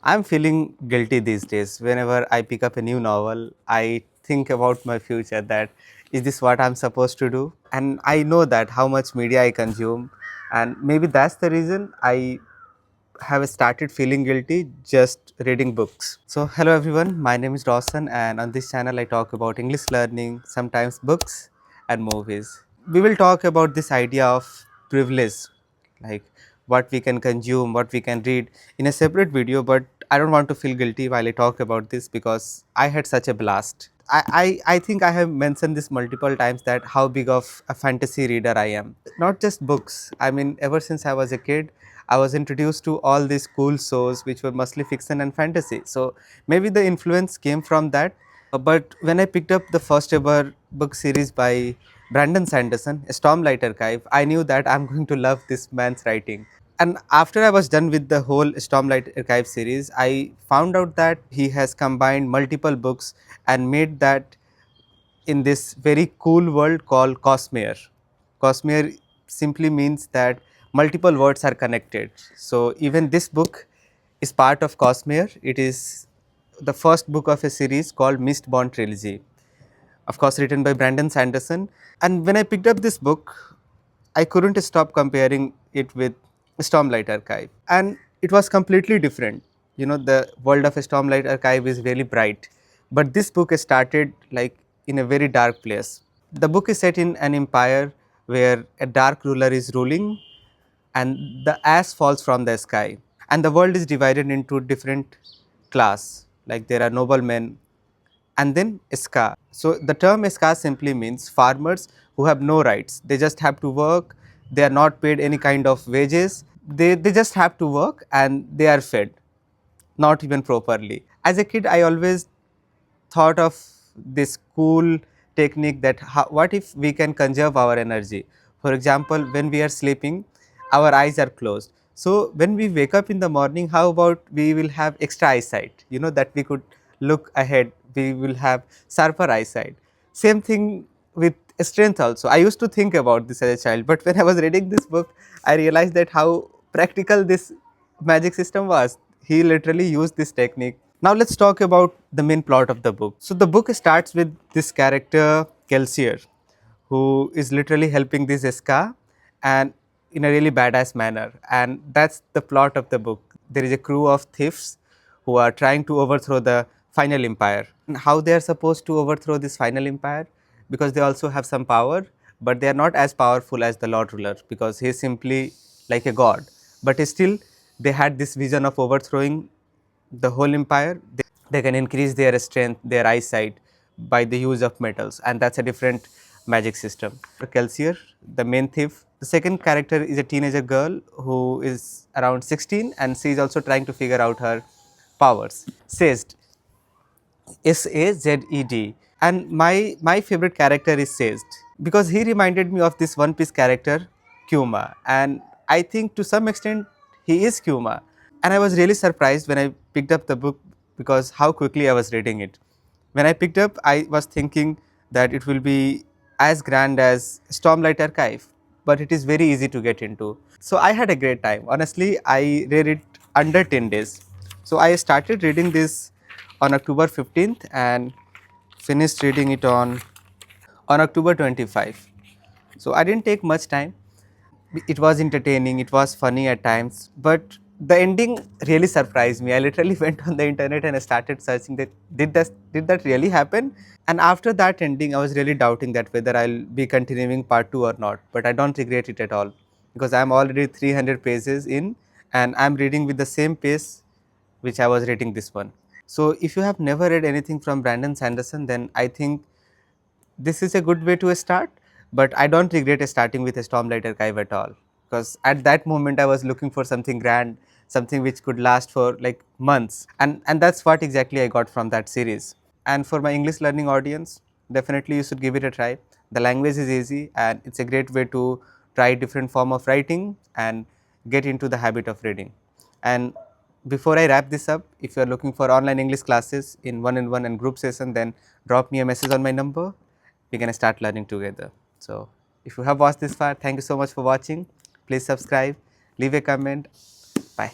I'm feeling guilty these days. Whenever I pick up a new novel, I think about my future that is this what I'm supposed to do? And I know that how much media I consume, and maybe that's the reason I have started feeling guilty just reading books. So, hello everyone, my name is Dawson, and on this channel, I talk about English learning, sometimes books and movies. We will talk about this idea of privilege, like what we can consume, what we can read in a separate video, but I don't want to feel guilty while I talk about this because I had such a blast. I think I have mentioned this multiple times that how big of a fantasy reader I am. Not just books. I mean, ever since I was a kid, I was introduced to all these cool shows which were mostly fiction and fantasy. So maybe the influence came from that. But when I picked up the first ever book series by Brandon Sanderson, Stormlight Archive, I knew that I'm going to love this man's writing. And after I was done with the whole Stormlight Archive series, I found out that he has combined multiple books and made that in this very cool world called Cosmere. Cosmere simply means that multiple words are connected. So even this book is part of Cosmere. It is the first book of a series called Mistborn Trilogy, of course written by Brandon Sanderson. And when I picked up this book, I couldn't stop comparing it with Stormlight Archive, and it was completely different. You know, the world of Stormlight Archive is really bright, but this book started like in a very dark place. The book is set in an empire where a dark ruler is ruling, and the ash falls from the sky, and the world is divided into different class. Like there are noblemen, and then ska. So the term ska simply means farmers who have no rights. They just have to work. They are not paid any kind of wages. They just have to work and they are fed, not even properly. As a kid, I always thought of this cool technique that what if we can conserve our energy. For example, when we are sleeping, our eyes are closed. So when we wake up in the morning, how about we will have extra eyesight, you know, that we could look ahead, we will have sharper eyesight. Same thing with strength also. I used to think about this as a child, but when I was reading this book, I realized that how practical this magic system was. He literally used this technique. Now let's talk about the main plot of the book. So the book starts with this character Kelsier, who is literally helping this Ska, and in a really badass manner. And that's the plot of the book. There is a crew of thieves who are trying to overthrow the final empire. And how they are supposed to overthrow this final empire? Because they also have some power, but they are not as powerful as the Lord Ruler because he is simply like a god. But still, they had this vision of overthrowing the whole empire. They can increase their strength, their eyesight by the use of metals, and that's a different magic system. Kelsier, the main thief. The second character is a teenager girl who is around 16, and she is also trying to figure out her powers. Sazed, Sazed, and my favorite character is Sazed because he reminded me of this One Piece character Kuma, and I think to some extent he is Kuma. And I was really surprised when I picked up the book because how quickly I was reading it. When I picked up, I was thinking that it will be as grand as Stormlight Archive, but it is very easy to get into. So I had a great time. Honestly, I read it under 10 days. So I started reading this on October 15th and finished reading it on October 25th. So I didn't take much time. It was entertaining, it was funny at times, but the ending really surprised me. I literally went on the internet and I started searching that did that really happen? And after that ending, I was really doubting that whether I'll be continuing part 2 or not, but I don't regret it at all because I'm already 300 pages in and I'm reading with the same pace which I was reading this one. So if you have never read anything from Brandon Sanderson, then I think this is a good way to start, but I don't regret starting with a Stormlight Archive at all because at that moment I was looking for something grand, something which could last for like months, and that's what exactly I got from that series. And for my English learning audience, definitely you should give it a try. The language is easy and it's a great way to try different form of writing and get into the habit of reading. And before I wrap this up, if you are looking for online English classes in one-on-one and group session, then drop me a message on my number. We can start learning together. So, if you have watched this far, thank you so much for watching. Please subscribe, leave a comment. Bye.